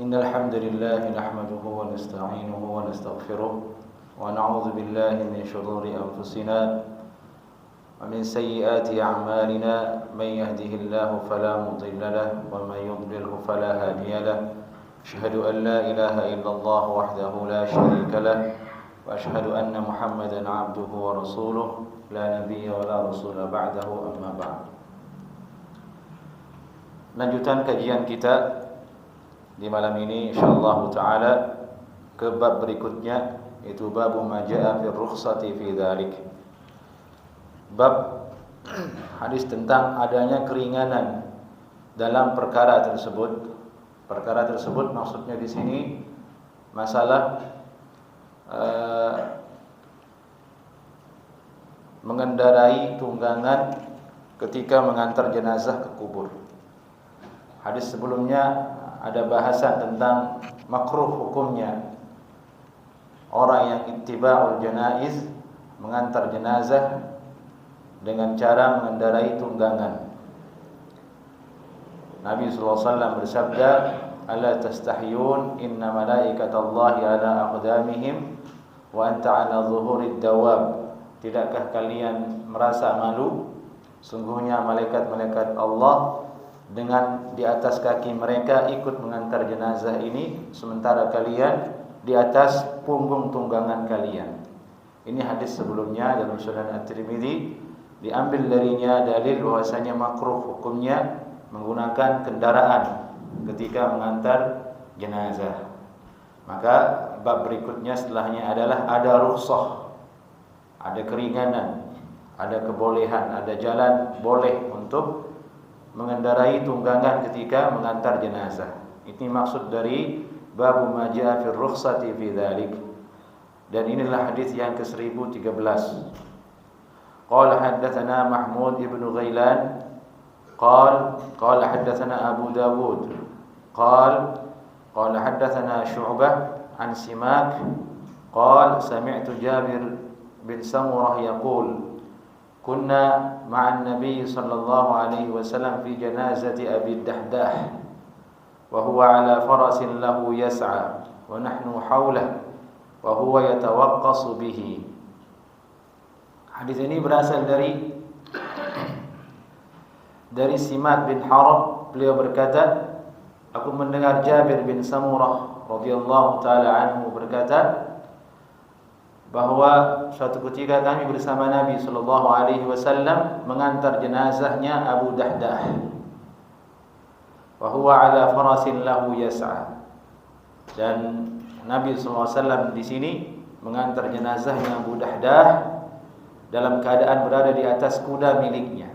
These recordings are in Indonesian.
إن الحمد لله نحمده ونستعينه ونستغفره ونعوذ بالله من شرور أنفسنا ومن سيئات أعمالنا من يهده الله فلا مضل له ومن يضلله فلا هادي له أشهد أن لا إله إلا الله وحده لا شريك له وأشهد أن محمدا عبده ورسوله لا نبي ولا رسول بعده أما بعد. Lanjutan kajian kita di malam ini insyaallah taala ke bab berikutnya, yaitu bab ma jaa fi rukhsati fi dzalik. Bab hadis tentang adanya keringanan dalam perkara tersebut. Perkara tersebut maksudnya di sini masalah mengendarai tunggangan ketika mengantar jenazah ke kubur. Hadis sebelumnya ada bahasan tentang makruh hukumnya orang yang ittiba'ul janaiz, mengantar jenazah dengan cara mengendarai tunggangan. Nabi sallallahu alaihi wasallam bersabda, "Ala tastahyun inna malaikatallahi ala aqdamihim wa anta ala zuhurid dawab." Tidakkah kalian merasa malu? Sungguhnya malaikat-malaikat Allah dengan di atas kaki mereka ikut mengantar jenazah ini, sementara kalian di atas punggung tunggangan kalian. Ini hadis sebelumnya dalam Sunan At-Tirmidzi, diambil darinya dalil bahwasanya makruh hukumnya menggunakan kendaraan ketika mengantar jenazah. Maka bab berikutnya setelahnya adalah ada rukhsah, ada keringanan, ada kebolehan, ada jalan boleh untuk mengendarai tunggangan ketika mengantar jenazah. Ini maksud dari bab ma jaa fi rukhsati fi dzalik. Dan inilah hadis yang ke-1013. Qala haddatsana Mahmud ibn Ghailan qala haddatsana Abu Dawud qala haddatsana Syu'bah an Simak qala sami'tu Jabir bin Samurah yaqul kunna ma'an Nabi sallallahu alaihi wasallam fi janazati Abi Dahdah wa huwa ala farasin lahu yas'a wa nahnu hawlahu wa huwa yatawaqqasu bihi. Hadis ini berasal dari Simak bin Harb. Beliau berkata, aku mendengar Jabir bin Samurah radhiyallahu taala anhu berkata bahwa suatu ketika kami bersama Nabi sallallahu alaihi wasallam mengantar jenazahnya Abu Dahdah. Wa huwa ala farasin lahu yas'a. Dan Nabi sallallahu alaihi wasallam di sini mengantar jenazahnya Abu Dahdah dalam keadaan berada di atas kuda miliknya.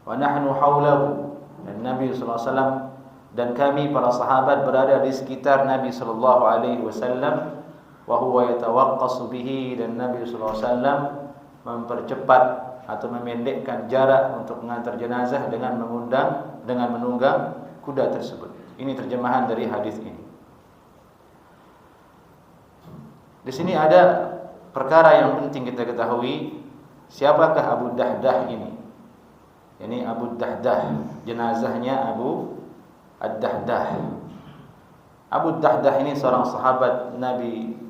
Wa nahnu haulahu. Dan Nabi sallallahu alaihi wasallam dan kami para sahabat berada di sekitar Nabi sallallahu alaihi wasallam. Wa huwa yatawaqqasu bihi, dan Nabi sallallahu alaihi wasallam mempercepat atau memendekkan jarak untuk mengantar jenazah dengan menunggang kuda tersebut. Ini terjemahan dari hadis ini. Di sini ada perkara yang penting kita ketahui, siapakah Abu Dahdah ini? Ini Abu Dahdah, jenazahnya Abu Ad-Dahdah. Abu Dahdah ini seorang sahabat Nabi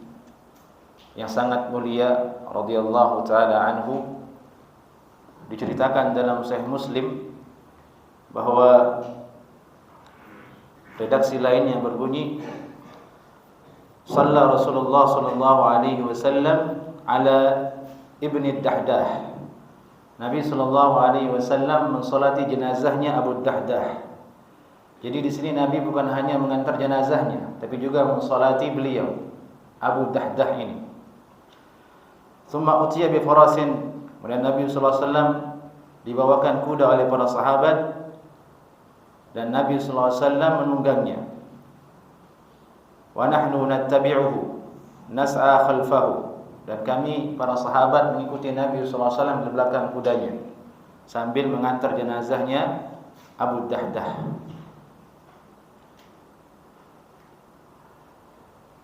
yang sangat mulia radhiyallahu taala anhu. Diceritakan dalam Sahih Muslim bahwa redaksi lain yang berbunyi shalla Rasulullah sallallahu alaihi wasallam ala ibni Dahdah. Nabi sallallahu alaihi wasallam mensolati jenazahnya Abu Dahdah. Jadi di sini Nabi bukan hanya mengantar jenazahnya, tapi juga mensolati beliau Abu Dahdah ini. Thumma utiya bi farasin, kemudian Nabi sallallahu alaihi wasallam dibawakan kuda oleh para sahabat dan Nabi sallallahu alaihi wasallam menunggangnya. Wa nahnu nattabi'uhu nas'a khalfahu, dan kami para sahabat mengikuti Nabi sallallahu alaihi wasallam di belakang kudanya sambil mengantar jenazahnya Abu Dahdah.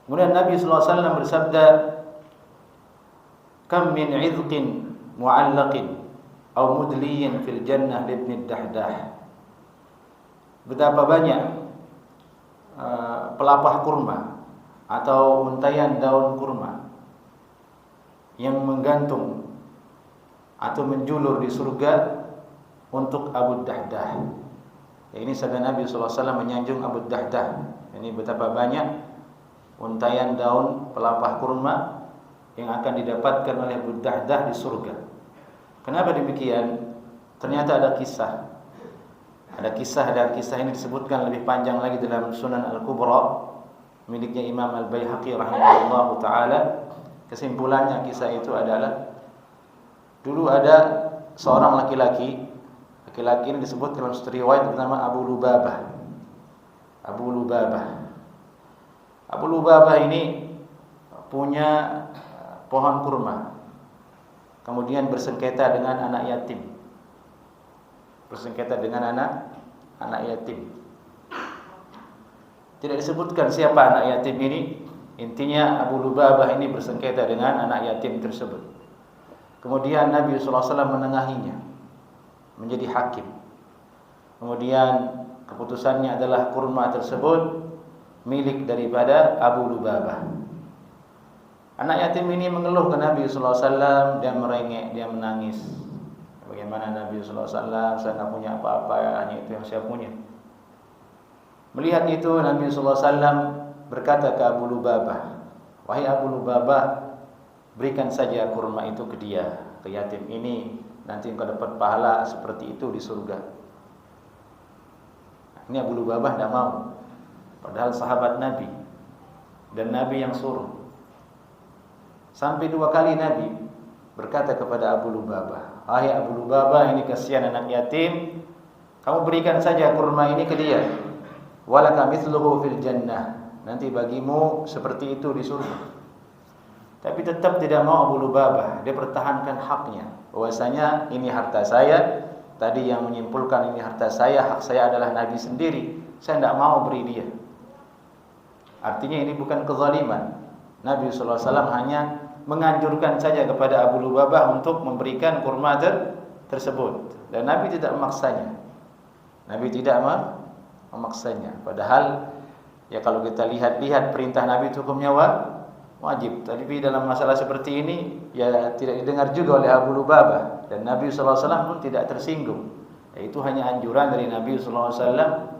Kemudian Nabi sallallahu alaihi wasallam bersabda, kam min 'idqin mu'allaqin aw mudliyin fil jannah libni Dahdah. Betapa banyak pelapah kurma atau untayan daun kurma yang menggantung atau menjulur di surga untuk Abu Dahdah. Ini sabda Nabi SAW menyanjung Abu Dahdah. Ini betapa banyak untayan daun pelapah kurma yang akan didapatkan oleh Abu Dahdah di surga. Kenapa demikian? Ternyata ada kisah. Ada kisah, dan kisah ini disebutkan lebih panjang lagi dalam Sunan Al-Kubra miliknya Imam Al-Baihaqi rahimahullahu taala. Kesimpulannya kisah itu adalah dulu ada seorang laki-laki. Laki-laki ini disebut dalam satu riwayat bernama Abu Lubabah. Abu Lubabah. Abu Lubabah ini punya pohon kurma. Kemudian bersengketa dengan anak yatim. Bersengketa dengan anak yatim. Tidak disebutkan siapa anak yatim ini. Intinya Abu Lubabah ini bersengketa dengan anak yatim tersebut. Kemudian Nabi SAW menengahinya menjadi hakim. Kemudian keputusannya adalah kurma tersebut milik daripada Abu Lubabah. Anak yatim ini mengeluh ke Nabi SAW. Dia merengek, dia menangis. Bagaimana Nabi SAW, saya tak punya apa-apa, hanya itu yang saya punya. Melihat itu Nabi SAW berkata ke Abu Lubabah, wahai Abu Lubabah, berikan saja kurma itu ke dia, ke yatim ini, nanti engkau dapat pahala seperti itu di surga. Ini Abu Lubabah tidak mau, padahal sahabat Nabi dan Nabi yang suruh. Sampai 2 kali Nabi berkata kepada Abu Lubabah, wahai Abu Lubabah, ini kasihan anak yatim, kamu berikan saja kurma ini ke dia. Walaka mithluhu fil jannah, nanti bagimu seperti itu di surga. Tapi tetap tidak mau Abu Lubabah. Dia pertahankan haknya, bahwasanya ini harta saya. Tadi yang menyimpulkan ini harta saya, hak saya adalah Nabi sendiri. Saya tidak mau beri dia. Artinya ini bukan kezaliman. Nabi SAW hanya menganjurkan saja kepada Abu Lubabah untuk memberikan kurma tersebut, dan Nabi tidak memaksanya. Nabi tidak memaksanya. Padahal ya kalau kita lihat perintah Nabi itu hukumnya wajib. Tapi dalam masalah seperti ini ya tidak didengar juga oleh Abu Lubabah, dan Nabi SAW pun tidak tersinggung. Itu hanya anjuran dari Nabi SAW.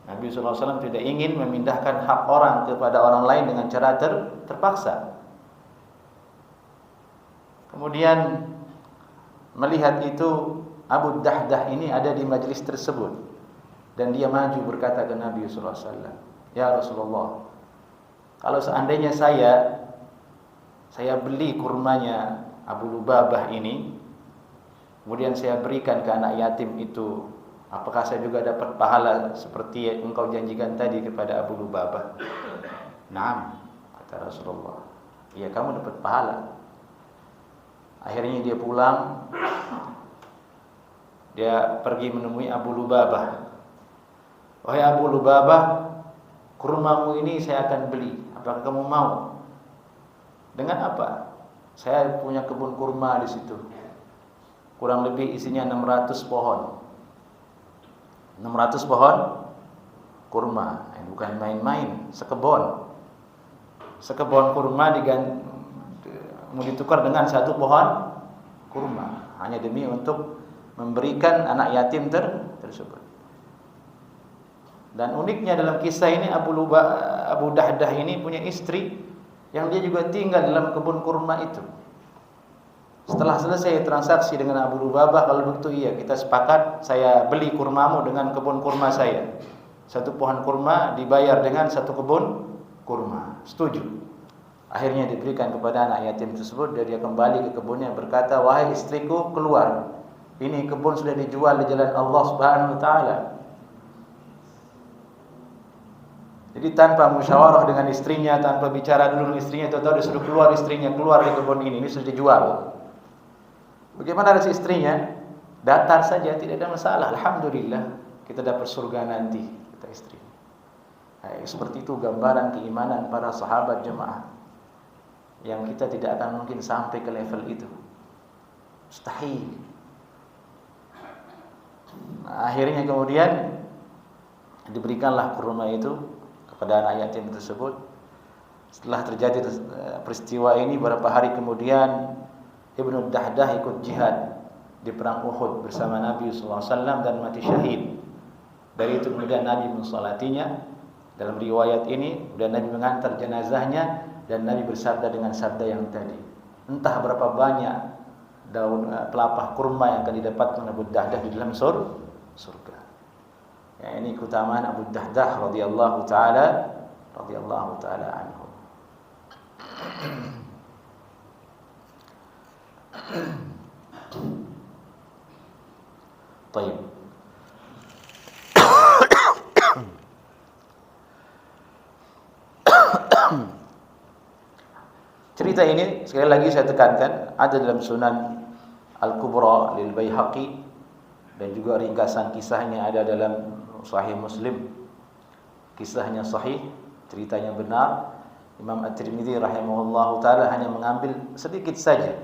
Nabi SAW tidak ingin memindahkan hak orang kepada orang lain dengan cara terpaksa. Kemudian melihat itu Abu Dahdah ini ada di majlis tersebut, dan dia maju berkata ke Nabi SAW, ya Rasulullah, kalau seandainya saya beli kurmanya Abu Lubabah ini, kemudian saya berikan ke anak yatim itu, apakah saya juga dapat pahala seperti yang engkau janjikan tadi kepada Abu Lubabah? Naam, kata Rasulullah, iya kamu dapat pahala. Akhirnya dia pulang. Dia pergi menemui Abu Lubabah. Wahai Abu Lubabah, kurmamu ini saya akan beli. Apakah kamu mau? Dengan apa? Saya punya kebun kurma di situ. Kurang lebih isinya 600 pohon. 600 pohon kurma. Bukan main-main, sekebon. Sekebon kurma mau ditukar dengan 1 pohon kurma, hanya demi untuk memberikan anak yatim tersebut. Dan uniknya dalam kisah ini Abu Dahdah ini punya istri yang dia juga tinggal dalam kebun kurma itu. Setelah selesai transaksi dengan Abu Lubabah, kalau begitu iya, kita sepakat, saya beli kurmamu dengan kebun kurma saya. 1 pohon kurma dibayar dengan 1 kebun kurma. Setuju. Akhirnya diberikan kepada anak yatim tersebut, dan dia kembali ke kebunnya berkata, wahai istriku, keluar. Ini kebun sudah dijual di jalan Allah Subhanahu wa taala. Jadi tanpa musyawarah dengan istrinya, tanpa bicara dulu dengan istrinya, tahu-tahu disuruh keluar istrinya, keluar dari kebun ini sudah dijual. Bagaimana reaksi istrinya? Datar saja, tidak ada masalah. Alhamdulillah, kita dapat surga nanti, kata istri. Seperti itu gambaran keimanan para sahabat jemaah, yang kita tidak akan mungkin sampai ke level itu. Mustahil. Akhirnya kemudian diberikanlah kurma itu kepada anak yatim tersebut. Setelah terjadi peristiwa ini, beberapa hari kemudian Ibnu Dahdah ikut jihad di perang Uhud bersama Nabi SAW dan mati syahid. Dari itu kemudian Nabi mensolatinya. Dalam riwayat ini, dan Nabi mengantar jenazahnya dan Nabi bersabda dengan sabda yang tadi. Entah berapa banyak daun pelapah kurma yang akan didapatkan Abu Dahdah di dalam surga. Ya, ini keutamaan Abu Dahdah radhiyallahu taala anhu. Baik. Cerita ini sekali lagi saya tekankan ada dalam Sunan Al-Kubra lil Baihaqi dan juga ringkasan kisahnya ada dalam Sahih Muslim. Kisahnya sahih, ceritanya benar. Imam At-Tirmidzi rahimahullahu taala hanya mengambil sedikit saja,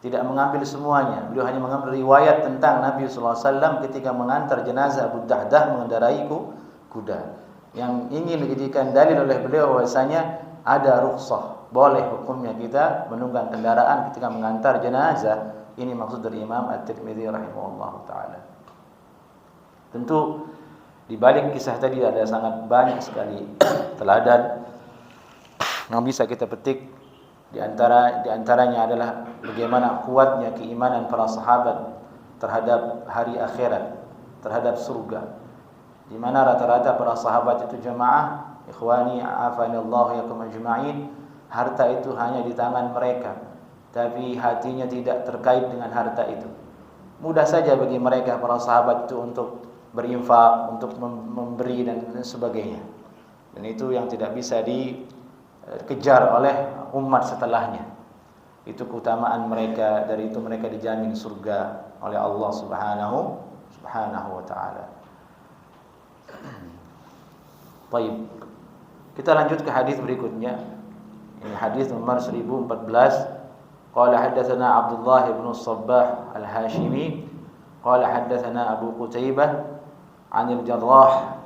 tidak mengambil semuanya. Beliau hanya mengambil riwayat tentang Nabi sallallahu alaihi wasallam ketika mengantar jenazah Abu Dahdah mengendarai kuda. Yang ingin dijadikan dalil oleh beliau bahwasanya ada rukhsah, boleh hukumnya kita menunggang kendaraan ketika mengantar jenazah. Ini maksud dari Imam At-Tirmidzi rahimahullahu taala. Tentu di balik kisah tadi ada sangat banyak sekali teladan yang bisa kita petik. Di antaranya adalah bagaimana kuatnya keimanan para sahabat terhadap hari akhirat, terhadap surga. Di mana rata-rata para sahabat itu jemaah, ikhwani afanallahu yakum ajma'in, harta itu hanya di tangan mereka, tapi hatinya tidak terkait dengan harta itu. Mudah saja bagi mereka para sahabat itu untuk berinfak, untuk memberi dan sebagainya. Dan itu yang tidak bisa dikejar oleh umat setelahnya. Itu keutamaan mereka, dari itu mereka dijamin surga oleh Allah Subhanahu wa taala. Baik. Kita lanjut ke hadis berikutnya. Ini hadis nomor 1014. Qala haddatsana Abdullah bin Shabbah Al-Hashimi qala haddatsana Abu Qutaibah 'an al-Jarrah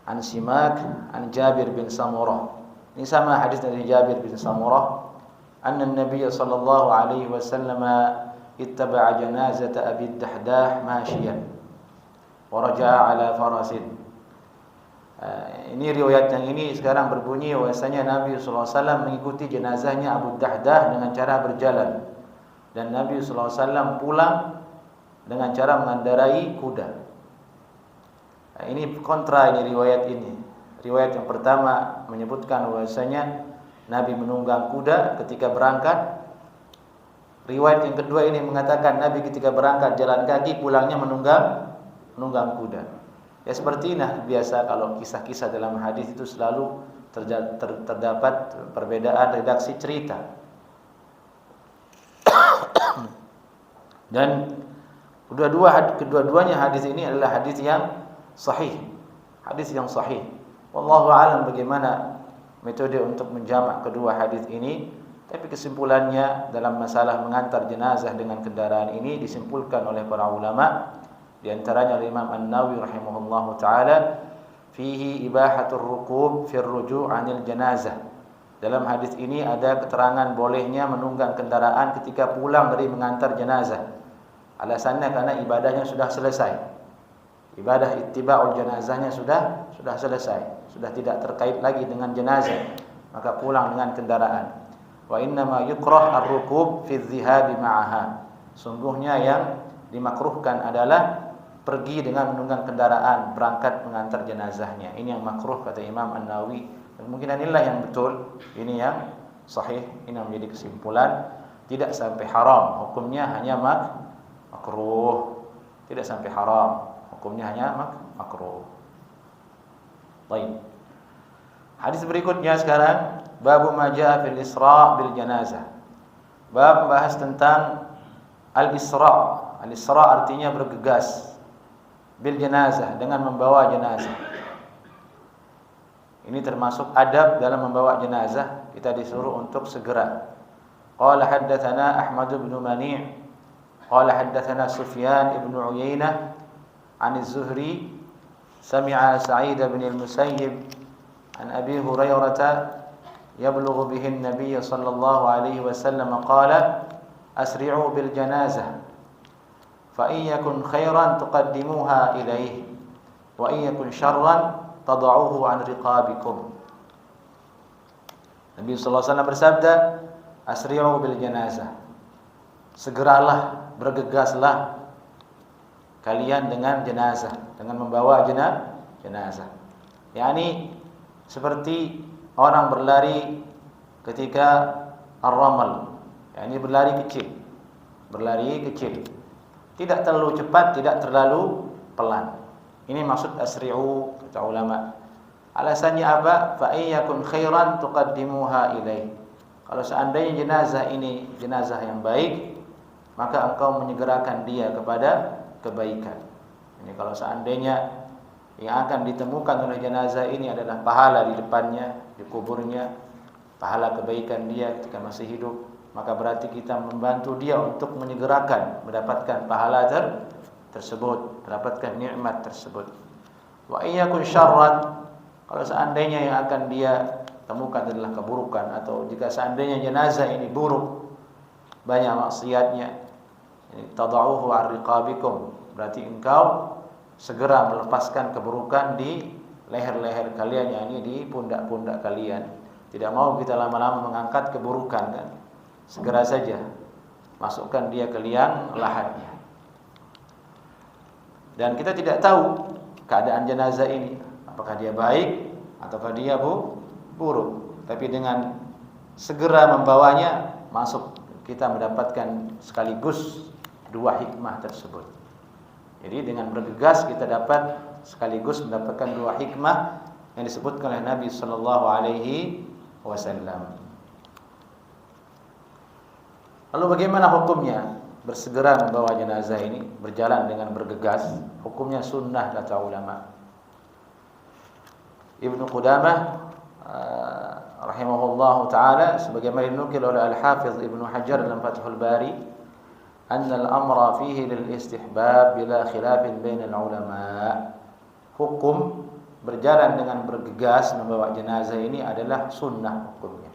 'an Simak 'an Jabir bin Samurah. Ini sama hadis dari Jabir bin Samurah, anna an-nabiy sallallahu alaihi wasallam ittaba'a janazata Abi Dahdah mashiyan wa raja'a ala farasin. Ini riwayat yang ini sekarang berbunyi bahwasanya Nabi sallallahu alaihi wasallam mengikuti jenazahnya Abu Dahdah dengan cara berjalan, dan Nabi sallallahu alaihi wasallam pulang dengan cara mengendarai kuda. Ini kontra ini riwayat ini. Riwayat yang pertama menyebutkan bahwasanya Nabi menunggang kuda ketika berangkat. Riwayat yang kedua ini mengatakan Nabi ketika berangkat jalan kaki, pulangnya menunggang kuda. Ya seperti ini biasa kalau kisah-kisah dalam hadis itu selalu terdapat perbedaan redaksi cerita. Dan kedua-duanya hadis ini adalah hadis yang sahih. Hadis yang sahih. Wallahu a'lam bagaimana metode untuk menjamak kedua hadis ini, tapi kesimpulannya dalam masalah mengantar jenazah dengan kendaraan ini disimpulkan oleh para ulama. Di antaranya Imam An-Nawawi rahimahullahu taala, fihi ibahatur rukub fi ar-ruju' 'anil janazah. Dalam hadis ini ada keterangan bolehnya menunggang kendaraan ketika pulang dari mengantar jenazah. Alasannya karena ibadahnya sudah selesai. Ibadah ittiba'ul janazahnya sudah selesai, sudah tidak terkait lagi dengan jenazah, maka pulang dengan kendaraan. Wa inna ma yukrah ar-rukub fi adh-dhihabi ma'aha. Sungguhnya yang dimakruhkan adalah pergi dengan menunggang kendaraan berangkat mengantar jenazahnya. Ini yang makruh kata Imam An-Nawawi. Dan mungkin inilah yang betul, ini yang sahih, ini yang menjadi kesimpulan. Tidak sampai haram, hukumnya hanya makruh. Tidak sampai haram, hukumnya hanya makruh. Baik. Hadis berikutnya sekarang, bab ma jaa fil Isra' bil janazah. Bab membahas tentang al-Isra'. Al-Isra' artinya bergegas, bil janazah, dengan membawa jenazah. Ini termasuk adab dalam membawa jenazah, kita disuruh untuk segera. Qala haddatsana Ahmad bin Mani' qala haddatsana Sufyan ibn Uyainah 'an az-Zuhri sami'a Sa'id bin al-Musayyib An Abi Hurairah yablughu bihi an-nabiy sallallahu alaihi wasallam qala asri'u bil janazah fa in yakun khairan tuqaddimuha ilaihi wa in yakun syarran tad'uhu an riqabikum. Nabi sallallahu alaihi wasallam bersabda, asri'u bil janazah. Segeralah, bergegaslah kalian dengan jenazah, dengan membawa jenazah. Yani seperti orang berlari ketika ar-ramal, yani berlari kecil. Tidak terlalu cepat, tidak terlalu pelan. Ini maksud asri'u kata ulama. Alasannya apa? Fa iyyakun khairan tuqaddimuha ilaih. Kalau seandainya jenazah ini jenazah yang baik, maka engkau menyegerakan dia kepada kebaikan. Ini kalau seandainya yang akan ditemukan oleh jenazah ini adalah pahala di depannya, di kuburnya, pahala kebaikan dia ketika masih hidup, maka berarti kita membantu dia untuk menyegerakan mendapatkan pahala tersebut, mendapatkan nikmat tersebut. Wa iyyakun syarran, kalau seandainya yang akan dia temukan adalah keburukan, atau jika seandainya jenazah ini buruk, banyak maksiatnya, tad'uhu 'an riqabikum, berarti engkau segera melepaskan keburukan di leher-leher kalian, yakni di pundak-pundak kalian. Tidak mau kita lama-lama mengangkat keburukan kan. Segera saja masukkan dia ke liang lahatnya. Dan kita tidak tahu keadaan jenazah ini, apakah dia baik ataukah dia buruk. Tapi dengan segera membawanya masuk, kita mendapatkan sekaligus dua hikmah tersebut. Jadi dengan bergegas kita dapat sekaligus mendapatkan dua hikmah yang disebutkan oleh Nabi sallallahu alaihi wasallam. Lalu bagaimana hukumnya bersegera membawa jenazah ini, berjalan dengan bergegas? Hukumnya sunnah kata ulama. Ibnu Qudamah rahimahullahu taala sebagaimana dinukil oleh Al-Hafiz Ibnu Hajar dalam Fathul Bari, anna al-amra fihi lil istihbab bila khilafin bainal ulama. Hukum berjalan dengan bergegas membawa jenazah ini adalah sunnah hukumnya,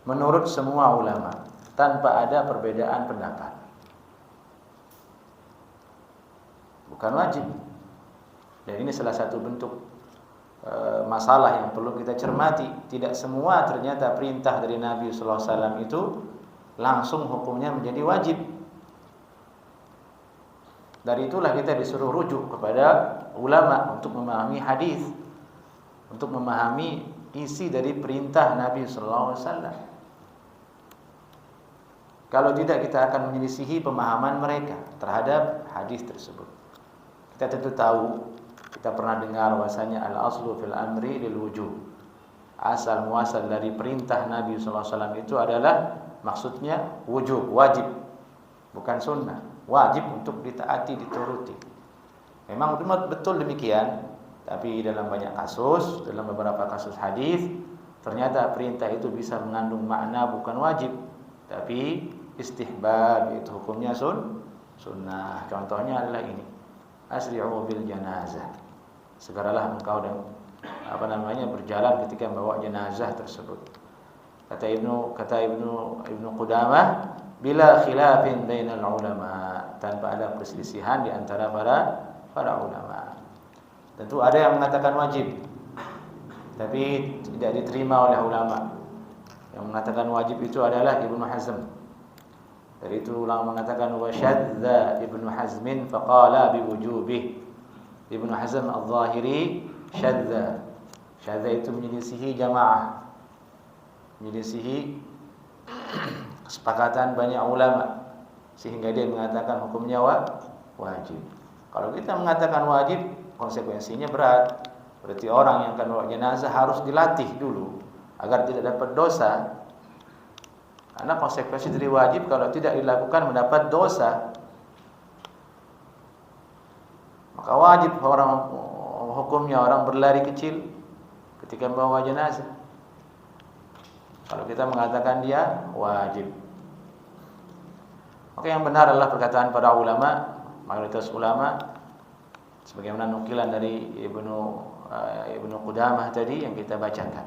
menurut semua ulama, tanpa ada perbedaan pendapat. Bukan wajib. Dan ini salah satu bentuk masalah yang perlu kita cermati. Tidak semua ternyata perintah dari Nabi sallallahu alaihi wasallam itu langsung hukumnya menjadi wajib. Dari itulah kita disuruh rujuk kepada ulama untuk memahami hadis, untuk memahami isi dari perintah Nabi sallallahu alaihi wasallam. Kalau tidak, kita akan menyelisihi pemahaman mereka terhadap hadis tersebut. Kita tentu tahu, kita pernah dengar bahasanya al-aslu fil amri lil wujub. Asal muasal dari perintah Nabi sallallahu alaihi wasallam itu adalah maksudnya wujub, wajib, bukan sunnah. Wajib untuk ditaati, dituruti. Memang betul demikian, tapi dalam banyak kasus, dalam beberapa kasus hadis, ternyata perintah itu bisa mengandung makna bukan wajib, tapi istihbab, itu hukumnya sunnah. Contohnya adalah ini, asri'u bil janazah. Segeralah engkau berjalan ketika membawa jenazah tersebut. Kata Ibnu Qudamah, bila khilafin bainal ulama, tanpa ada perselisihan di antara para ulama. Tentu ada yang mengatakan wajib, tapi tidak diterima oleh ulama. Yang mengatakan wajib itu adalah Ibnu Hazm. Dari itu ulama mengatakan wa syadza Ibnu Hazmin faqala biwujubih. Ibnu Hazm al-Zahiri syadza. Syadza itu menyelisihi jamaah, menyelisihi kesepakatan banyak ulama, sehingga dia mengatakan hukumnya wajib. Kalau kita mengatakan wajib, konsekuensinya berat. Berarti orang yang akan bawa jenazah harus dilatih dulu agar tidak dapat dosa. Karena konsekuensi dari wajib kalau tidak dilakukan mendapat dosa. Maka wajib hukumnya orang berlari kecil ketika membawa jenazah. Kalau kita mengatakan dia wajib. Maka yang benar adalah perkataan para ulama, mayoritas ulama, sebagaimana nukilan dari Ibnu Ibnu Qudamah tadi yang kita bacakan.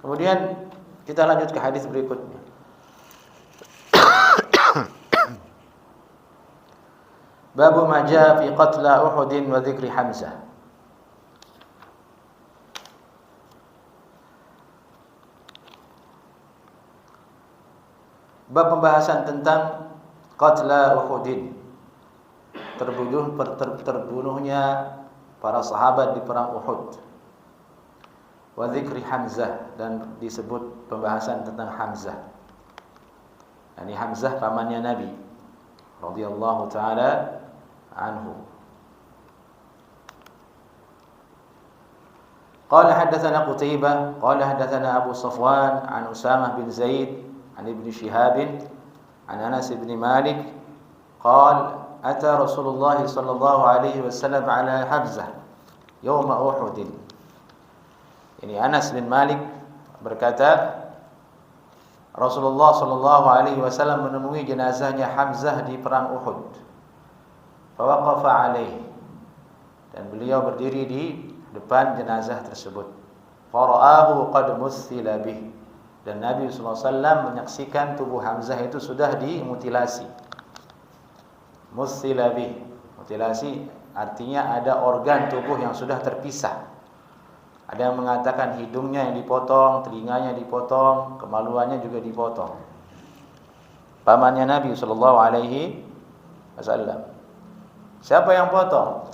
Kemudian kita lanjut ke hadis berikutnya. Babu ma jaa fi qatla Uhud wa dzikri Hamzah. Bab pembahasan tentang qatla Uhud, terbunuhnya para sahabat di perang Uhud. Wa dzikri Hamzah, dan disebut pembahasan tentang Hamzah. Yani Hamzah pamannya Nabi radhiyallahu taala anhu. Qala hadatsana Qutaibah qala hadatsana Abu Safwan an Usamah bin Zaid an Ibnu Shihab an Anas bin Malik qala ata Rasulullah sallallahu alaihi wasallam ala Hamzah yawm Uhud. Ini Anas bin Malik berkata, Rasulullah sallallahu alaihi wasallam menemui jenazahnya Hamzah di perang Uhud. Fawaqafa alaihi, dan beliau berdiri di depan jenazah tersebut. Fara'ahu qad muthila bih, dan Nabi sallallahu alaihi wasallam menyaksikan tubuh Hamzah itu sudah dimutilasi. Muthila bih, mutilasi artinya ada organ tubuh yang sudah terpisah. Ada yang mengatakan hidungnya yang dipotong, telinganya dipotong, kemaluannya juga dipotong. Pamannya Nabi sallallahu alaihi wasallam. Siapa yang potong?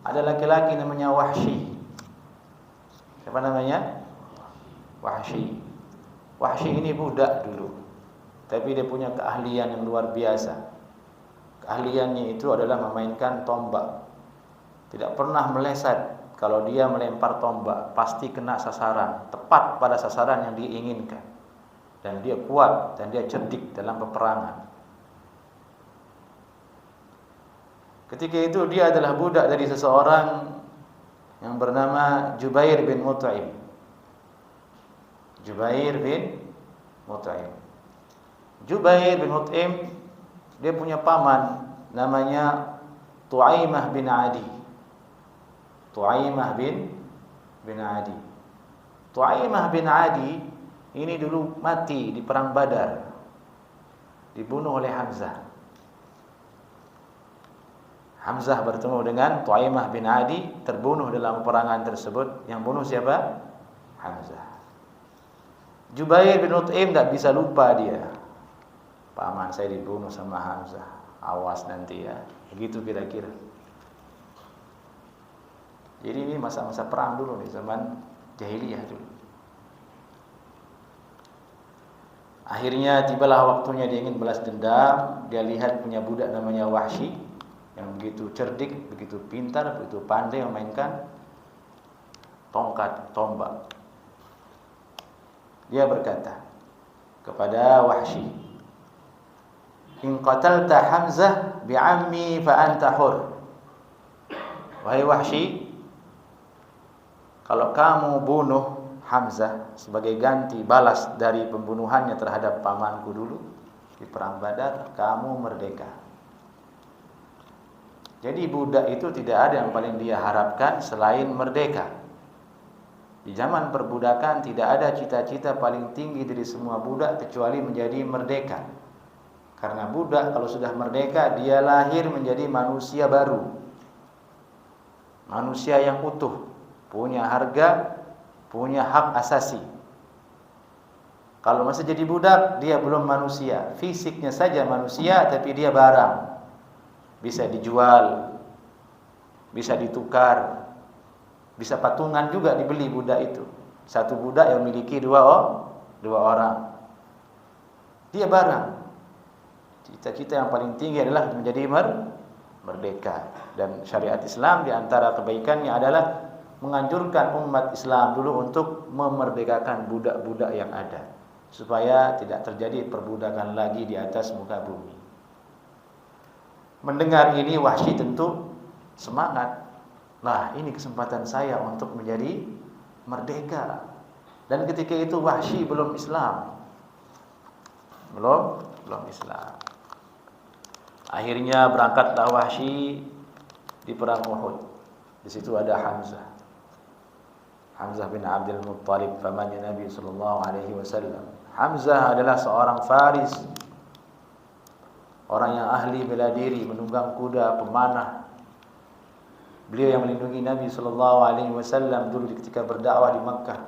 Ada laki-laki namanya Wahsy. Siapa namanya? Wahsy. Wahsy ini budak dulu, tapi dia punya keahlian yang luar biasa. Keahliannya itu adalah memainkan tombak. Tidak pernah meleset. Kalau dia melempar tombak, pasti kena sasaran, tepat pada sasaran yang diinginkan. Dan dia kuat, dan dia cerdik dalam peperangan. Ketika itu dia adalah budak dari seseorang yang bernama Jubair bin Mut'im. Jubair bin Mut'im. Jubair bin Mut'im, dia punya paman namanya Tu'aimah bin Adi. Tu'aimah bin Adi. Tu'aimah bin Adi ini dulu mati di perang Badar, dibunuh oleh Hamzah. Hamzah bertemu dengan Tu'aimah bin Adi, terbunuh dalam peperangan tersebut. Yang bunuh siapa? Hamzah. Jubair bin Mut'im tak bisa lupa dia. Paman saya dibunuh sama Hamzah, awas nanti ya. Begitu kira-kira. Jadi ini masa-masa perang dulu nih, zaman jahiliyah dulu. Akhirnya tibalah waktunya dia ingin balas dendam. Dia lihat punya budak namanya Wahsy yang begitu cerdik, begitu pintar, begitu pandai memainkan tongkat, tombak. Dia berkata kepada Wahsy, "In qatalta Hamzah bi'ammi fa anta hur." Wahai Wahsy, kalau kamu bunuh Hamzah sebagai ganti balas dari pembunuhannya terhadap pamanku dulu di perang Badar, kamu merdeka. Jadi budak itu tidak ada yang paling dia harapkan selain merdeka. Di zaman perbudakan tidak ada cita-cita paling tinggi dari semua budak kecuali menjadi merdeka. Karena budak kalau sudah merdeka, dia lahir menjadi manusia baru, manusia yang utuh, punya harga, punya hak asasi. Kalau masih jadi budak, dia belum manusia. Fisiknya saja manusia, tapi dia barang. Bisa dijual, bisa ditukar, bisa patungan juga dibeli budak itu. Satu budak yang memiliki dua orang. Dia barang. Cita-cita yang paling tinggi adalah menjadi merdeka. Dan syariat Islam di antara kebaikannya adalah menganjurkan umat Islam dulu untuk memerdekakan budak-budak yang ada, supaya tidak terjadi perbudakan lagi di atas muka bumi. Mendengar ini Wahsy tentu semangat. Nah, ini kesempatan saya untuk menjadi merdeka. Dan ketika itu Wahsy belum Islam. belum Islam. Akhirnya berangkatlah Wahsy di perang Uhud. Di situ ada Hamzah bin Abdul Muttalib, pamannya Nabi sallallahu alaihi wasallam. Hamzah adalah seorang faris, orang yang ahli bela diri, menunggang kuda, pemanah. Beliau yang melindungi Nabi sallallahu alaihi wasallam dulu ketika berdakwah di Makkah.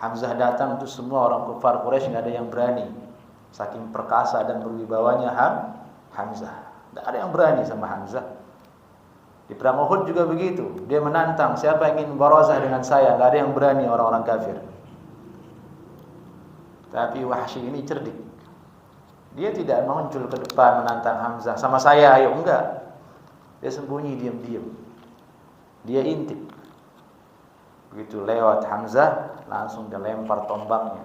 Hamzah datang itu semua orang kafir Quraisy enggak ada yang berani. Saking perkasa dan berwibawanya Hamzah. Tidak ada yang berani sama Hamzah. Di perang Uhud juga begitu. Dia menantang, siapa yang ingin mubarazah dengan saya? Tidak ada yang berani orang-orang kafir. Tapi Wahsy ini cerdik. Dia tidak muncul ke depan menantang Hamzah. Sama saya, ayo. Enggak. Dia sembunyi diam-diam. Dia intip. Begitu lewat Hamzah, langsung dia lempar tombaknya.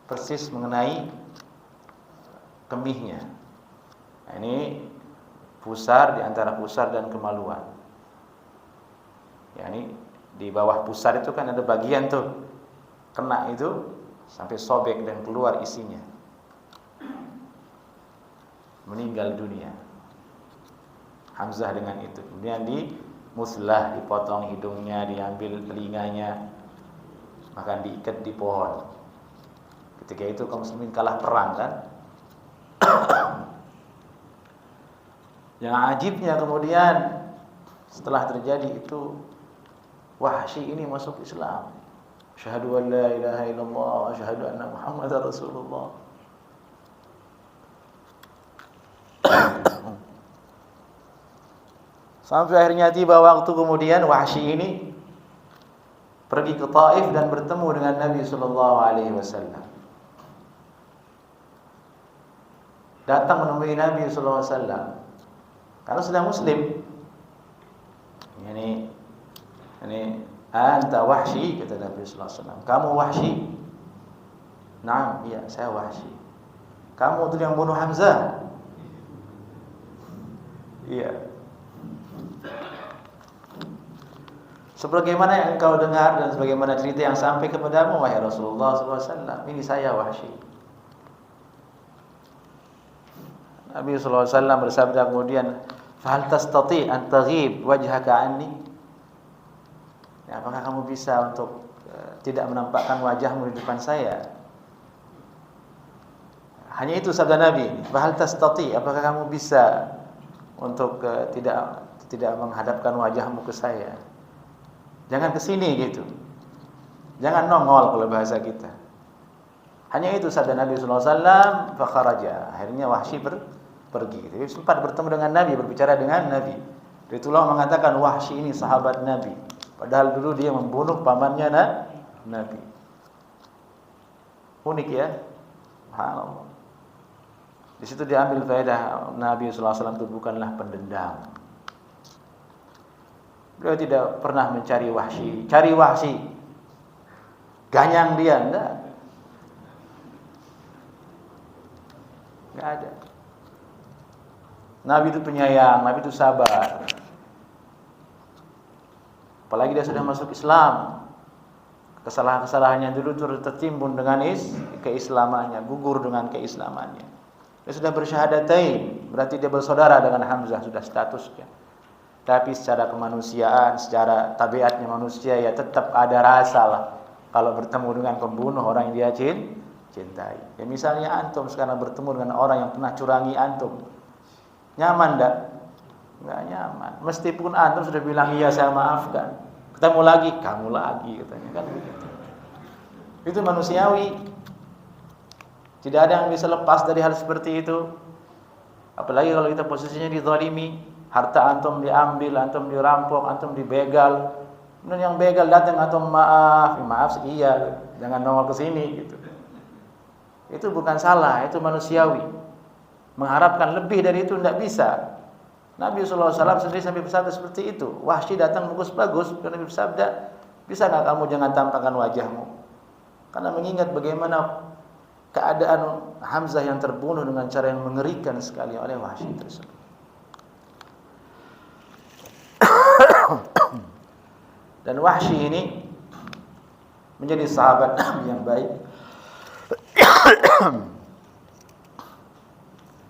Persis mengenai kemihnya. Nah, ini pusar, di antara pusar dan kemaluan. Ya, ini di bawah pusar itu kan ada bagian tuh. Kena itu sampai sobek dan keluar isinya. Meninggal dunia Hamzah dengan itu. Kemudian di muslah, dipotong hidungnya, diambil telinganya, maka diikat di pohon. Ketika itu kaum muslimin kalah perang kan. Yang ajibnya kemudian setelah terjadi itu, Wahsy ini masuk Islam. Asyhadu an la ilaha illallah wa asyhadu anna Muhammadar Rasulullah. Sampai akhirnya tiba waktu kemudian Wahsy ini pergi ke Taif dan bertemu dengan Nabi sallallahu alaihi wasallam. Datang menemui Nabi sallallahu alaihi wasallam karena sudah muslim. Ini anta Wahsy, kata Nabi sallallahu alaihi wasallam. Kamu Wahsy? Naam, iya, saya Wahsy. Kamu itu yang bunuh Hamzah? Iya. Sebagaimana yang engkau dengar dan sebagaimana cerita yang sampai kepadamu wahai Rasulullah sallallahu alaihi wasallam, ini saya Wahsy. Nabi sallallahu alaihi wasallam bersabda kemudian, "Fahal tastati an taghib wajhaka anni?" Ya, apakah kamu bisa untuk tidak menampakkan wajahmu di depan saya? Hanya itu sabda Nabi. "Fahal tastati", apakah kamu bisa untuk tidak menghadapkan wajahmu ke saya? Jangan ke sini gitu. Jangan nongol kalau bahasa kita. Hanya itu sabda Nabi sallallahu alaihi wasallam, fa kharaja. Akhirnya Wahsy pergi. Jadi sempat bertemu dengan Nabi, berbicara dengan Nabi. Itulah mengatakan Wahsy ini sahabat Nabi. Padahal dulu dia membunuh pamannya Nabi. Unik ya. Subhanallah. Di situ diambil faedah Nabi sallallahu alaihi wasallam itu bukanlah pendendam. Beliau tidak pernah mencari Wahsy, cari Wahsy, ganyang dia, enggak ada. Nabi itu penyayang, Nabi itu sabar. Apalagi dia sudah masuk Islam, kesalahan-kesalahannya dulu itu tertimbun dengan keislamannya, gugur dengan keislamannya. Dia sudah bersyahadatain, berarti dia bersaudara dengan Hamzah, sudah statusnya. Tapi secara kemanusiaan, secara tabiatnya manusia ya tetap ada rasa lah kalau bertemu dengan pembunuh orang yang dia cintai. Ya misalnya antum sekarang bertemu dengan orang yang pernah curangi antum, nyaman enggak? Enggak nyaman. Meskipun antum sudah bilang iya saya maafkan, ketemu lagi, kamu lagi katanya kan begitu. Itu manusiawi. Tidak ada yang bisa lepas dari hal seperti itu. Apalagi kalau kita posisinya dizalimi. Harta antum diambil, antum dirampok, antum dibegal. Kemudian yang begal datang antum maaf iya, jangan nongol ke sini gitu. Itu bukan salah, itu manusiawi. Mengharapkan lebih dari itu tidak bisa. Nabi sallallahu alaihi wasallam sendiri sampai bersabda seperti itu. Wahsy datang bagus-bagus, Nabi bersabda, "Bisa enggak kamu jangan tampakkan wajahmu?" Karena mengingat bagaimana keadaan Hamzah yang terbunuh dengan cara yang mengerikan sekali oleh Wahsy tersebut. Dan Wahsy ini menjadi sahabat Nabi yang baik.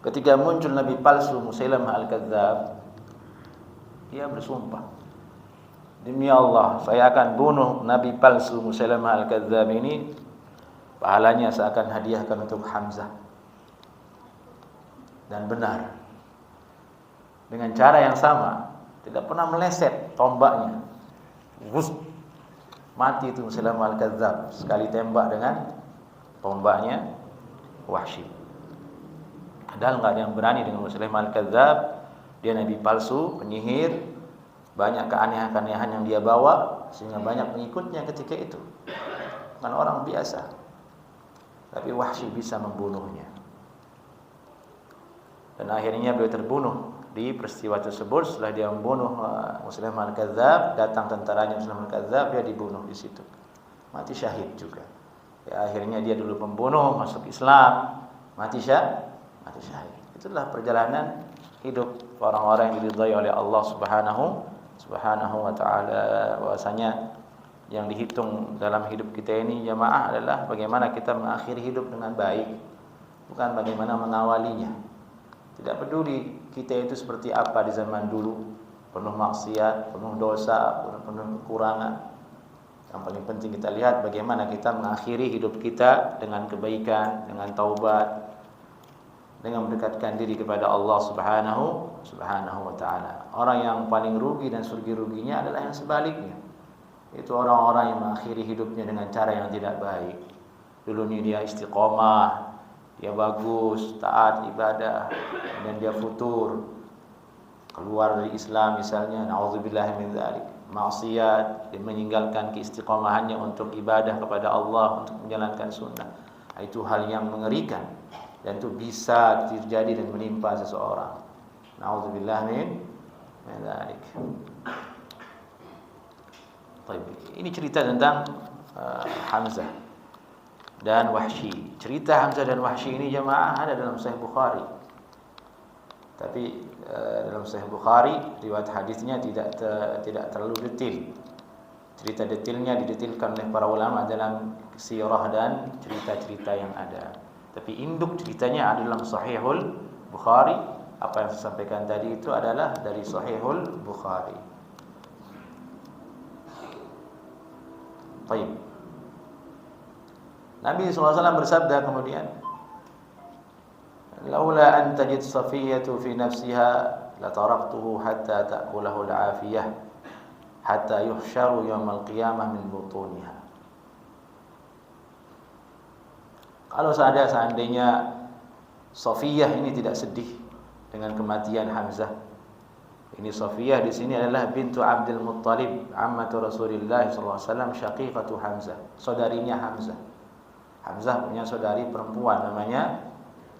Ketika muncul nabi palsu Musailamah al-Kadzdzab, dia bersumpah, demi Allah, saya akan bunuh nabi palsu Musailamah al-Kadzdzab ini, pahalanya saya akan hadiahkan untuk Hamzah. Dan benar, dengan cara yang sama, tidak pernah meleset tombaknya. Wus, mati itu Musailamah al-Kadzdzab sekali tembak dengan tombaknya Wahsy. Padahal enggak ada yang berani dengan Musailamah al-Kadzdzab. Dia nabi palsu, penyihir, banyak keanehan-keanehan yang dia bawa, sehingga banyak pengikutnya ketika itu. Bukan orang biasa. Tapi Wahsy bisa membunuhnya. Dan akhirnya beliau terbunuh di peristiwa tersebut. Setelah dia membunuh Musailamah al-Kadzdzab, datang tentaranya Musailamah al-Kadzdzab, dia dibunuh di situ. Mati syahid juga. Ya, akhirnya dia dulu pembunuh, masuk Islam, mati syahid. Itulah perjalanan hidup orang-orang yang diridhai oleh Allah Subhanahu wa taala. Bahwasanya yang dihitung dalam hidup kita ini jamaah adalah bagaimana kita mengakhiri hidup dengan baik, bukan bagaimana mengawalinya. Tidak peduli kita itu seperti apa di zaman dulu, penuh maksiat, penuh dosa, penuh kekurangan. Yang paling penting kita lihat bagaimana kita mengakhiri hidup kita dengan kebaikan, dengan taubat, dengan mendekatkan diri kepada Allah Subhanahu wa taala. Orang yang paling rugi dan ruginya adalah yang sebaliknya. Itu orang-orang yang mengakhiri hidupnya dengan cara yang tidak baik. Dulunya dia istiqomah, dia bagus, taat ibadah, dan dia futur, keluar dari Islam misalnya, naudzubillah min dzalik, maksiat, dia meninggalkan keistiqomahannya untuk ibadah kepada Allah, untuk menjalankan sunnah. Itu hal yang mengerikan. Dan itu bisa terjadi dan menimpa seseorang. Nauzubillah min dzalik. Baik, ini cerita tentang Hamzah dan Wahsy. Cerita Hamzah dan Wahsy ini jamaah ada dalam Sahih Bukhari. Tapi dalam Sahih Bukhari riwayat hadisnya tidak terlalu detail. Cerita detailnya didetilkan oleh para ulama dalam sirah dan cerita-cerita yang ada. Tapi induk ceritanya ada dalam Sahihul Bukhari. Apa yang saya sampaikan tadi itu adalah dari Sahihul Bukhari. Baik. Nabi SAW bersabda kemudian, "Laula an tajid Safiyyatu fi nafsiha la taraktuhu hatta ta'kulahu al-'afiyah hatta yuhsyaru yawmal qiyamah min butuniha." Kalau seandainya Safiyah ini tidak sedih dengan kematian Hamzah. Ini Safiyah di sini adalah bintu Abdul Muttalib, ammatu Rasulillah sallallahu alaihi wasallam, syaqiqatu Hamzah, saudarinya Hamzah. Hamzah punya saudari perempuan namanya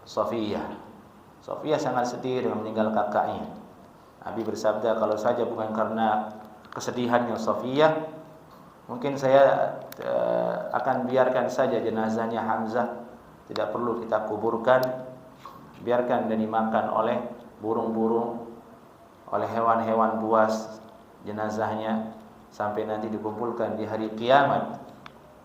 Safiyah. Safiyah sangat sedih dengan meninggal kakaknya. Nabi bersabda, kalau saja bukan karena kesedihannya Safiyah, mungkin saya akan biarkan saja jenazahnya Hamzah, tidak perlu kita kuburkan, biarkan dan dimakan oleh burung-burung, oleh hewan-hewan buas jenazahnya sampai nanti dikumpulkan di hari kiamat.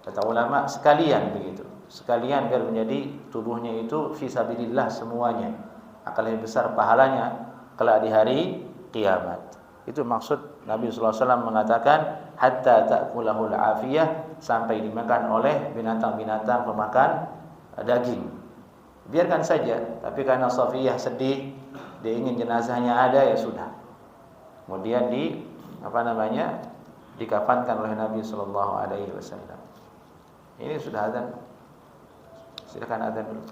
Kata ulama, sekalian begitu, sekalian biar menjadi tubuhnya itu fisabilillah semuanya, akan lebih besar pahalanya kelak di hari kiamat. Itu maksud Nabi sallallahu alaihi wasallam mengatakan hatta ta'kulahul afiyah, sampai dimakan oleh binatang-binatang pemakan daging. Biarkan saja, tapi karena Safiyah sedih, dia ingin jenazahnya ada, ya sudah. Kemudian dikafankan oleh Nabi sallallahu alaihi wasallam. Ini sudah azan. Silakan azan dulu.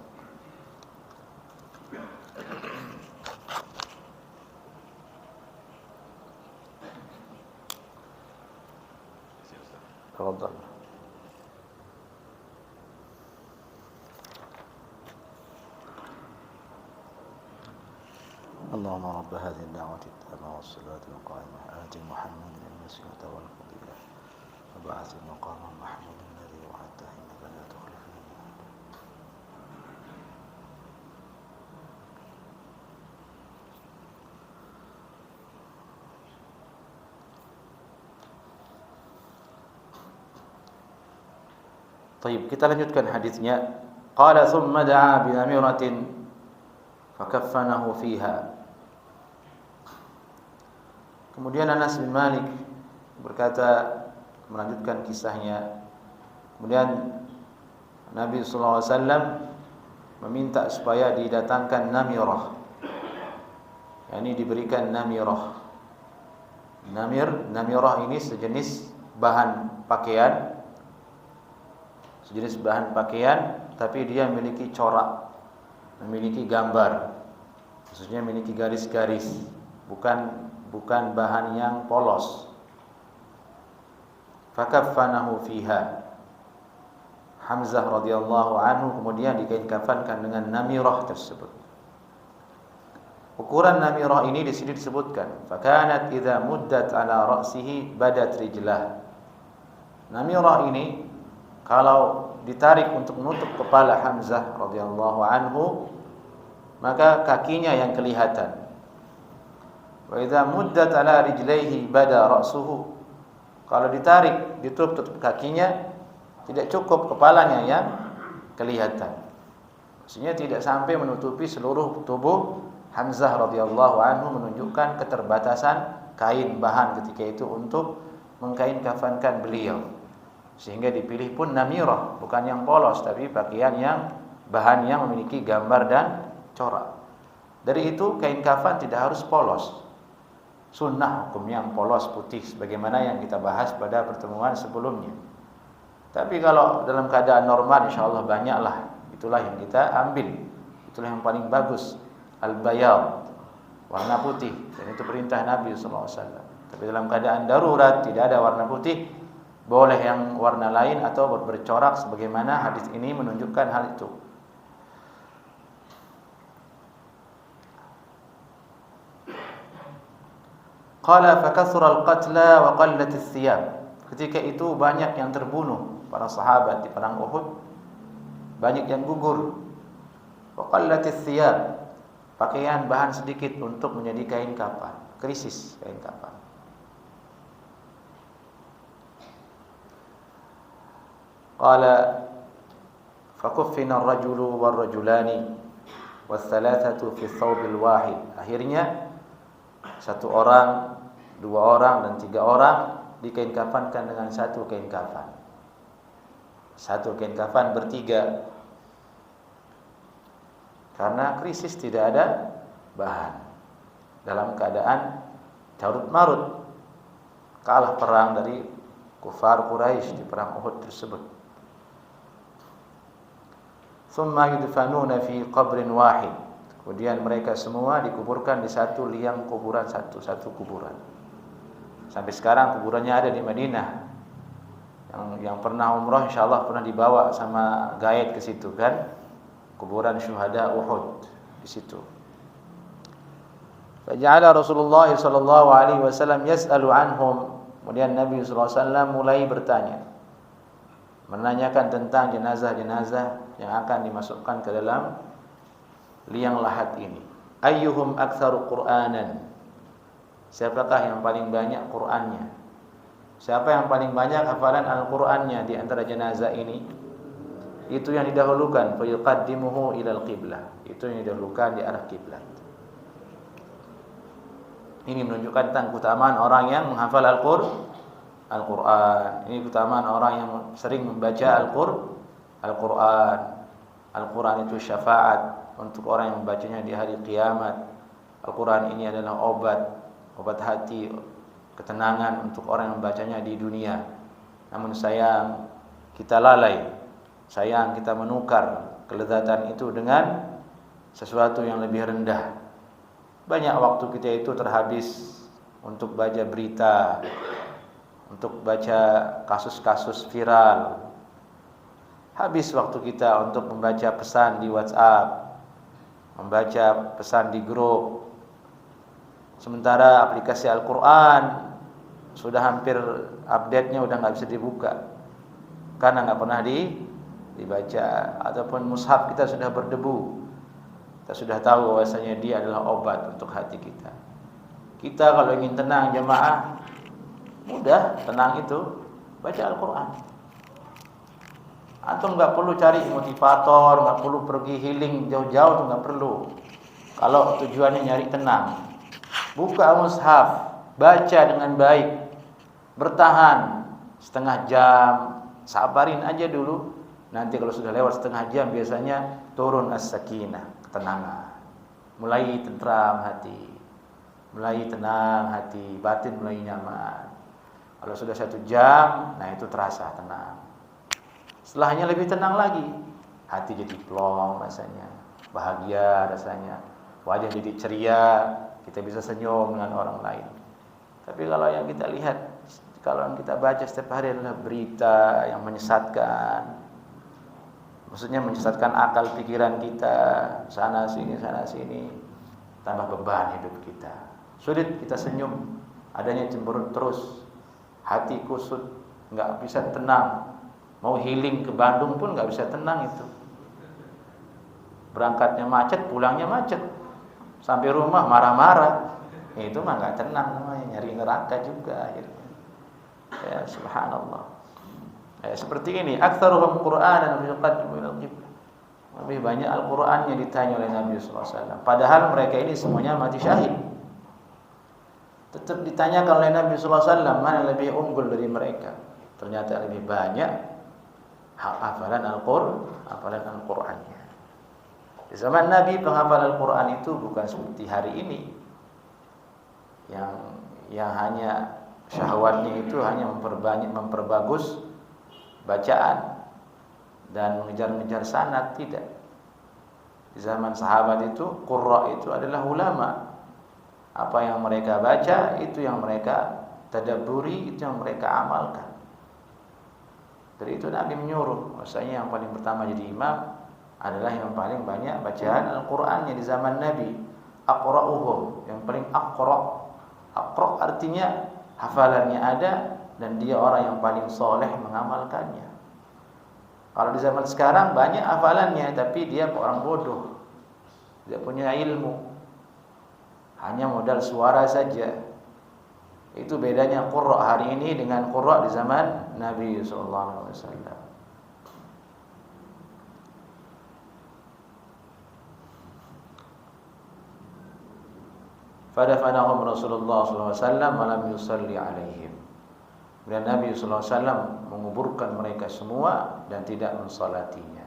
تفضل. اللهم رب هذه الدعوة التامة والصلاة القائمة آت محمد الوسيلة والفضيلة وبعث المقام محمود الذي وعدته إنك لا تخلف الميعاد. Baik, kita lanjutkan hadisnya. Qala thumma da'a bi amiratin fakaffanahu fiha. Kemudian Anas bin Malik berkata, melanjutkan kisahnya, kemudian Nabi sallallahu alaihi wasallam meminta supaya didatangkan namirah, yakni diberikan namirah. Namirah ini sejenis bahan pakaian, tapi dia memiliki corak, memiliki gambar, maksudnya memiliki garis-garis, bukan bahan yang polos. Fakaffanahu fiha. Hamzah radhiyallahu anhu kemudian dikain-kafankan dengan namirah tersebut. Ukuran namirah ini di sini disebutkan, fakanat idza muddat ala ra'sihi badat rijlah. Namirah ini kalau ditarik untuk menutup kepala Hamzah radhiyallahu anhu, maka kakinya yang kelihatan. Wa idza muddat ala rijlaihi bada ra'suhu. Kalau ditarik ditutup kakinya, tidak cukup kepalanya yang kelihatan. Maksudnya tidak sampai menutupi seluruh tubuh Hamzah radhiyallahu anhu, menunjukkan keterbatasan kain bahan ketika itu untuk mengkain kafankan beliau. Sehingga dipilih pun namirah, bukan yang polos, tapi pakaian yang bahan yang memiliki gambar dan corak. Dari itu kain kafan tidak harus polos. Sunnah hukum yang polos putih sebagaimana yang kita bahas pada pertemuan sebelumnya. Tapi kalau dalam keadaan normal insyaallah banyaklah, itulah yang kita ambil. Itulah yang paling bagus, al-bayad, warna putih, dan itu perintah Nabi sallallahu alaihi wasallam. Tapi dalam keadaan darurat tidak ada warna putih, boleh yang warna lain atau bercorak sebagaimana hadis ini menunjukkan hal itu. Qala fakathura al-qatla wa qallat ath-thiyab. Ketika itu banyak yang terbunuh para sahabat di perang Uhud, banyak yang gugur. Wa qallat ath-thiyab. Pakaian bahan sedikit untuk menjadi kain kafan, krisis kain kafan. Qala fakuffina ar-rajulu war-rajulani wath-thalathatu fi thawbil wahid. Akhirnya satu orang, dua orang dan tiga orang dikain kafankan dengan satu kain kafan. Satu kain kafan bertiga. Karena krisis tidak ada bahan. Dalam keadaan carut marut, kalah perang dari kufar Quraisy di perang Uhud tersebut. Thumma yudfanuna fi qabrin wahid. Kemudian mereka semua dikuburkan di satu liang kuburan, satu kuburan. Sampai sekarang kuburannya ada di Madinah. Yang pernah umrah insyaallah pernah dibawa sama guide ke situ kan. Kuburan syuhada Uhud di situ. Faja'ala Rasulullah sallallahu alaihi wasallam yas'alu anhum. Kemudian Nabi sallallahu alaihi wasallam mulai bertanya, menanyakan tentang jenazah-jenazah yang akan dimasukkan ke dalam liang lahat ini. Ayyuhum aktsaru Qur'anan. Siapakah yang paling banyak Qur'annya? Siapa yang paling banyak hafalan Al-Qur'annya di antara jenazah ini? Itu yang didahulukan, fa yuqaddimuhu ilal qiblah. Itu yang didahulukan di arah kiblat. Ini menunjukkan tentang keutamaan orang yang menghafal Al-Qur'an. Ini keutamaan orang yang sering membaca Al-Qur'an. Al-Qur'an itu syafaat untuk orang yang membacanya di hari kiamat. Al-Quran ini adalah obat hati, ketenangan untuk orang yang membacanya di dunia. Namun sayang kita lalai, sayang kita menukar kelezatan itu dengan sesuatu yang lebih rendah. Banyak waktu kita itu terhabis untuk baca berita, untuk baca kasus-kasus viral. Habis waktu kita untuk membaca pesan di WhatsApp, membaca pesan di grup. Sementara aplikasi Al-Quran sudah hampir update-nya udah nggak bisa dibuka karena nggak pernah dibaca. Ataupun mushaf kita sudah berdebu, kita sudah tahu bahwasanya dia adalah obat untuk hati kita. Kita kalau ingin tenang jemaah, mudah tenang itu baca Al-Quran. Antum nggak perlu cari motivator, nggak perlu pergi healing jauh-jauh, nggak perlu. Kalau tujuannya nyari tenang, buka mushaf, baca dengan baik, bertahan setengah jam, sabarin aja dulu. Nanti kalau sudah lewat setengah jam biasanya turun as-sakinah, ketenangan. Mulai tentram hati, mulai tenang hati, batin mulai nyaman. Kalau sudah 1 jam, nah itu terasa tenang. Setelahnya lebih tenang lagi, hati jadi plong rasanya, bahagia rasanya, wajah jadi ceria, kita bisa senyum dengan orang lain. Tapi kalau yang kita lihat, kalau yang kita baca setiap hari adalah berita yang menyesatkan, maksudnya menyesatkan akal pikiran kita, sana sini, tambah beban hidup kita. Sulit kita senyum, adanya cemberut terus, hati kusut, nggak bisa tenang. Mau healing ke Bandung pun nggak bisa tenang itu. Berangkatnya macet, pulangnya macet. Sampai rumah marah-marah. Itu mah nggak tenang namanya, nyari neraka juga akhirnya. Ya subhanallah. Seperti ini, aktsaruhum Qur'anan yuqaddimu ila al-qiblah. Lebih banyak Al-Qur'an yang ditanya oleh Nabi sallallahu alaihi wasallam. Padahal mereka ini semuanya mati syahid. Tetap ditanyakan oleh Nabi sallallahu alaihi wasallam mana yang lebih unggul dari mereka. Ternyata lebih banyak hafalan Al-Qur'annya. Di zaman Nabi penghafal Al-Qur'an itu bukan seperti hari ini. Yang hanya syahwatnya itu hanya memperbagus bacaan dan mengejar-ngejar sanad, tidak. Di zaman sahabat itu qurra itu adalah ulama. Apa yang mereka baca itu yang mereka tadabburi, itu yang mereka amalkan. Dari itu Nabi menyuruh, maksudnya yang paling pertama jadi imam adalah yang paling banyak bacaan Al-Qur'annya di zaman Nabi. Aqra'uhum, yang paling aqra'. Aqra' artinya hafalannya ada dan dia orang yang paling soleh mengamalkannya. Kalau di zaman sekarang banyak hafalannya tapi dia orang bodoh, tidak punya ilmu, hanya modal suara saja. Itu bedanya qurra hari ini dengan qurra di zaman Nabi sallallahu alaihi wasallam. Fadafanahum Rasulullah sallallahu alaihi wasallam wa lam yusalli alaihim. Dan Nabi sallallahu alaihi wasallam menguburkan mereka semua dan tidak mensalatinya.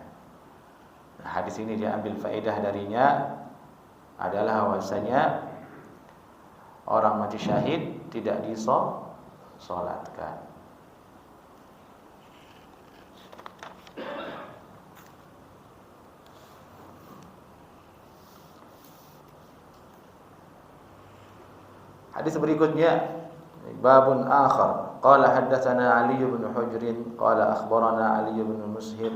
Nah, hadis ini diambil faedah darinya adalah bahwasanya orang mati syahid tidak disolatkan. Hadis berikutnya babun akhar. Qala haddatsana Ali bin Hujr qala akhbarana Ali bin Mushir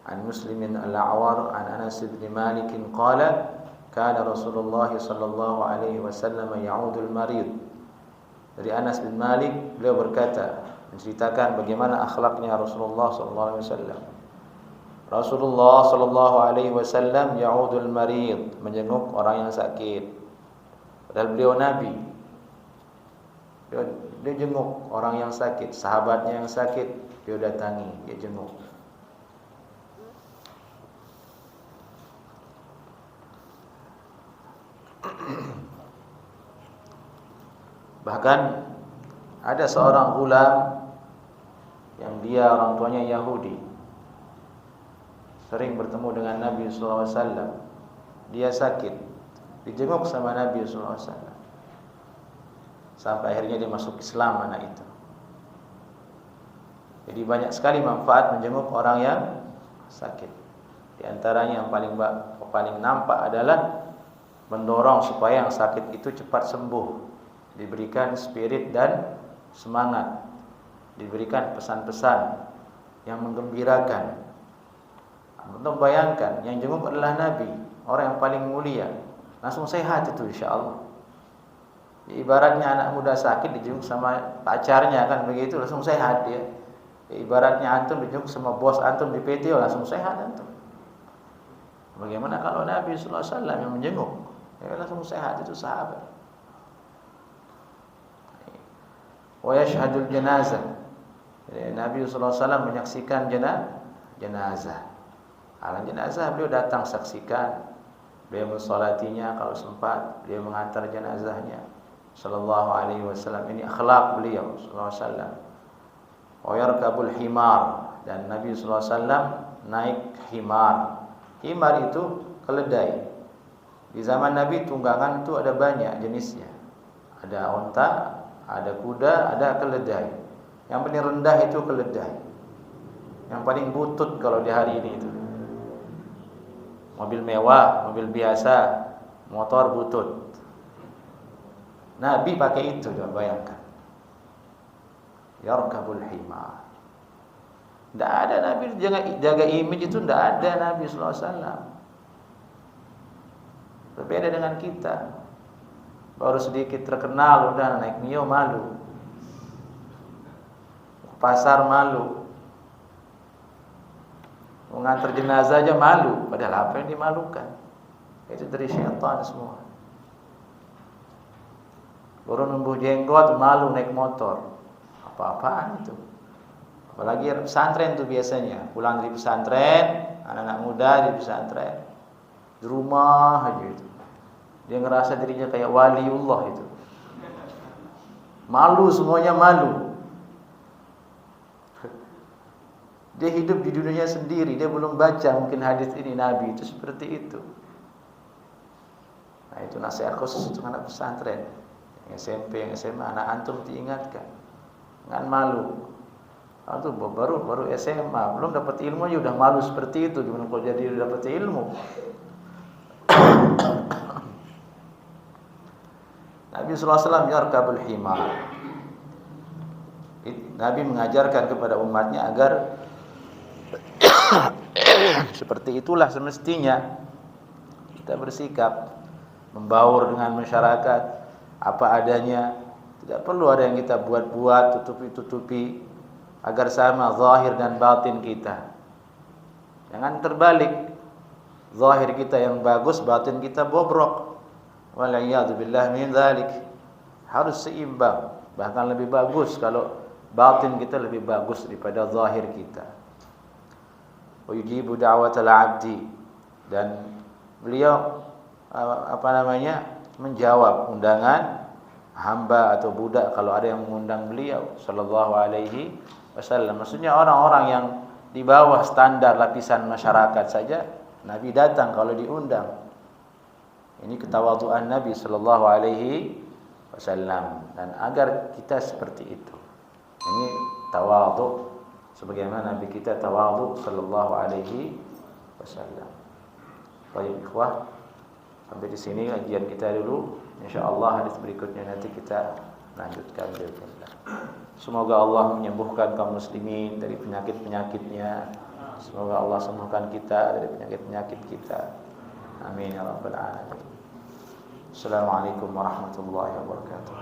an Muslim al-A'war an Anas bin Malik qala kana Rasulullah sallallahu alaihi wasallam ya'udul marid. Dari Anas bin Malik beliau berkata, menceritakan bagaimana akhlaknya Rasulullah sallallahu alaihi wasallam. Rasulullah sallallahu alaihi wasallam ya'udul marid, menjenguk orang yang sakit. Padahal beliau nabi. Dia jenguk orang yang sakit, sahabatnya yang sakit, dia datangi, dia jenguk. Bahkan ada seorang ghulam yang dia orang tuanya Yahudi, sering bertemu dengan Nabi sallallahu alaihi wasallam. Dia sakit, dijenguk sama Nabi sallallahu alaihi wasallam. Sampai akhirnya dia masuk Islam anak itu. Jadi banyak sekali manfaat menjenguk orang yang sakit. Di antaranya yang paling nampak adalah mendorong supaya yang sakit itu cepat sembuh. Diberikan spirit dan semangat, diberikan pesan-pesan yang menggembirakan. Untuk bayangkan yang jenguk adalah Nabi, orang yang paling mulia, langsung sehat itu insyaallah. Ibaratnya anak muda sakit dijenguk sama pacarnya kan begitu, langsung sehat dia. Ibaratnya antum dijenguk sama bos antum di PT, langsung sehat antum. Bagaimana kalau Nabi sallallahu alaihi wasallam yang menjenguk? Ya langsung sehat itu sahabat. Wa yashhadul janazah. Nabi sallallahu alaihi wasallam menyaksikan jenazah. Alam jenazah beliau datang saksikan. beliau mensolatinya kalau sempat, beliau mengantar jenazahnya sallallahu alaihi wasallam. Ini akhlak beliau sallallahu alaihi wasallam. Wa yarkabul himar, dan Nabi sallallahu alaihi wasallam naik himar. Himar itu keledai. Di zaman Nabi tunggangan itu ada banyak jenisnya. Ada onta, ada kuda, ada keledai. Yang paling rendah itu keledai. Yang paling butut kalau di hari ini itu. Mobil mewah, mobil biasa, motor butut. Nabi pakai itu, coba bayangkan. Yarkabul himar. Tidak ada Nabi jaga image itu, tidak ada Nabi sallallahu alaihi wasallam. Berbeda dengan kita. Baru sedikit terkenal udah naik Mio malu. Pasar malu. Mengantar jenazah aja malu, padahal apa yang dimalukan? Itu dari syaitan semua. Baru numbuh jenggot malu naik motor. Apa-apaan itu? Apalagi pesantren tuh biasanya, pulang dari pesantren, anak-anak muda di pesantren, di rumah aja itu. Dia ngerasa dirinya kayak waliullah itu. Malu, semuanya malu. Dia hidup di dunia sendiri, dia belum baca mungkin hadis ini Nabi itu seperti itu. Nah, itu nasihat khusus untuk anak pesantren, yang SMP, yang SMA, anak antum diingatkan, jangan malu. Itu baru SMA, belum dapat ilmu aja udah malu seperti itu. Gimana kalau jadi udah dapat ilmu? Nabi sallallahu alaihi wasallam yarkabul himar. Nabi mengajarkan kepada umatnya agar seperti itulah semestinya kita bersikap, membaur dengan masyarakat apa adanya. Tidak perlu ada yang kita buat-buat, tutupi-tutupi, agar sama zahir dan batin kita. Jangan terbalik. Zahir kita yang bagus, batin kita bobrok. Wal'iyadzubillah min dzalik. Harus seimbang, bahkan lebih bagus kalau batin kita lebih bagus daripada zahir kita. Wa yujibu da'watal 'abdi, dan beliau menjawab undangan hamba atau budak kalau ada yang mengundang beliau sallallahu alaihi wasallam. Maksudnya orang-orang yang di bawah standar lapisan masyarakat saja Nabi datang kalau diundang. Ini ketawaduan Nabi sallallahu alaihi wasallam, dan agar kita seperti itu. Ini tawadhu sebagaimana Nabi kita tawadhu sallallahu alaihi wasallam. Baik ikhwah, sampai di sini kajian kita dulu. Insyaallah hadis berikutnya nanti kita lanjutkan bismillah. Semoga Allah menyembuhkan kaum muslimin dari penyakit-penyakitnya. Semoga Allah sembuhkan kita dari penyakit-penyakit kita. Amin ya rabbal alamin. Assalamualaikum warahmatullahi wabarakatuh.